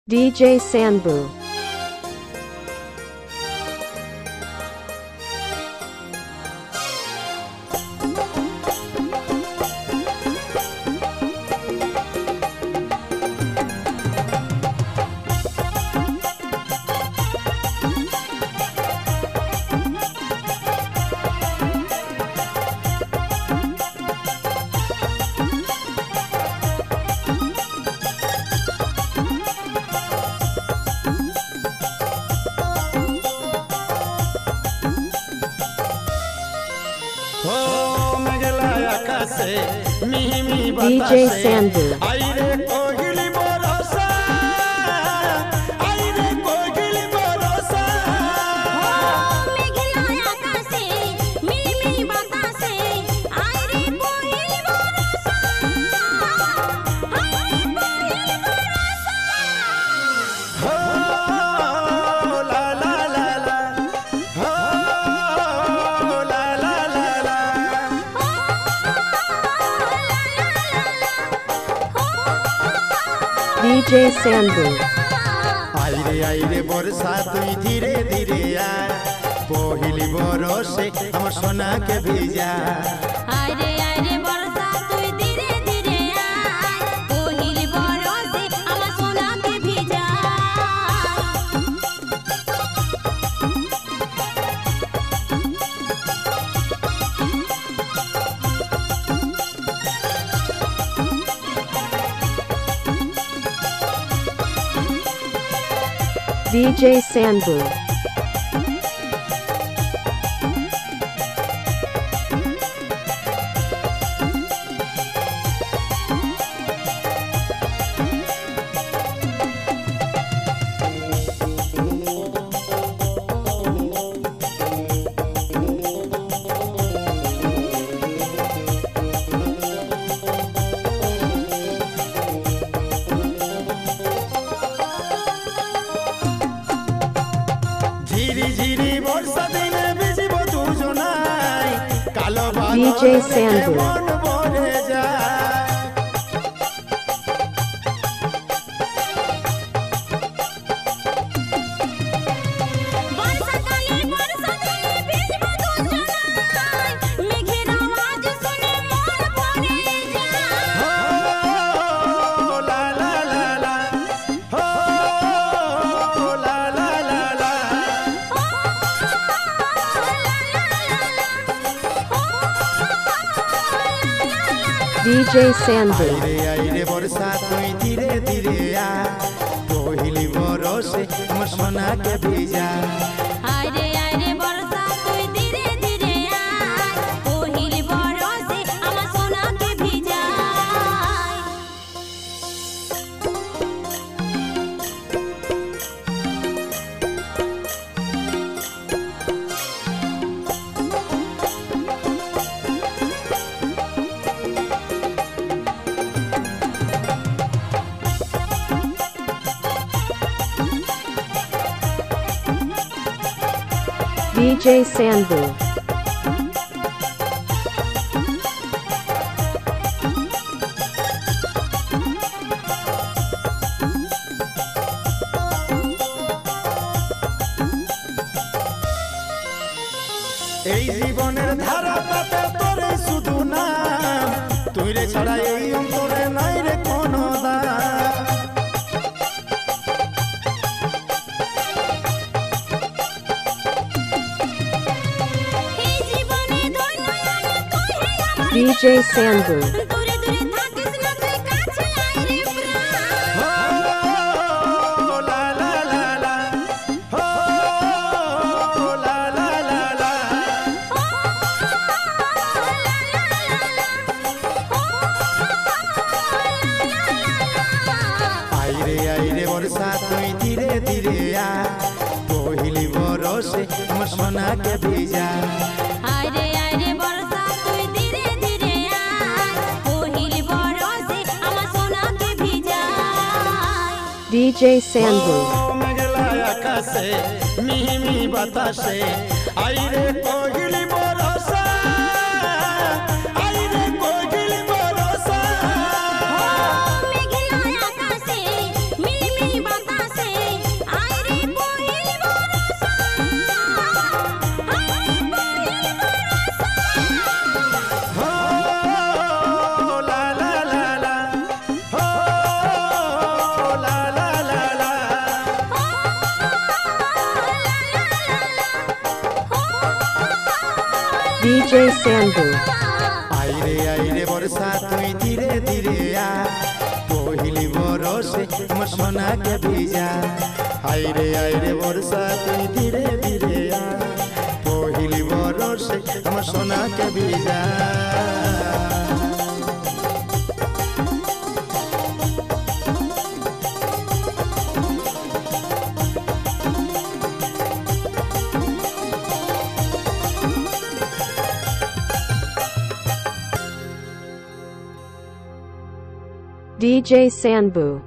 DJ Sanbu. DJ Sanbu. DJ Sanbu. आइरे आइरे बरसा तुई धीरे धीरे आ पहिली बरसे हमर सोना के भेजा आइरे आइरे बरसा तुई धीरे धीरे आ पहिली बरसे हमर सोना के भेजा DJ Sanbu. DJ Sanbu. DJ Sanbu. आइरे आइरे बरसा तुई धीरे धीरे आ पहिली बरसे हमर सोना के भेजा आइरे आइरे बरसा तुई धीरे धीरे आ पहिली बरसे हमर सोना के भेजा DJ Sanbu. এই জীবনের ধারাটাতে তোরে শুধু নাম তুই রে ছাড়া এই অন্তরে নাই রে কোনো দাম এই জীবনে ধন্য আমি তুই হে আমার DJ Sanbu. দূরে দূরে থাকিস না তুই কাছে আয় রে প্রাণ ও লা লা লা লা ও লা লা লা লা আইরে আইরে বরসা তুই ধীরে ধীরে আ पहिली बरसे हमर सोना के भेजा आइरे आइरे बरसा तुई धीरे धीरे आ पहिली बरसे हमर सोना के भेजा DJ Sanbu. मेघला आकाशे मिहि मिहि बतासे आइरे पहिली बरसा आइरे पहिली बरसा मेघला आकाशे मिहि मिहि बतासे DJ Sanbu, আইরে বর্ষা তুই ধীরে ধীরে আ পহিলি বরসে আমার সোনাকে ভিজা আইরে বর্ষা তুই ধীরে ধীরে আ পহিলি বরসে আমার সোনাকে ভিজা DJ Sanbu.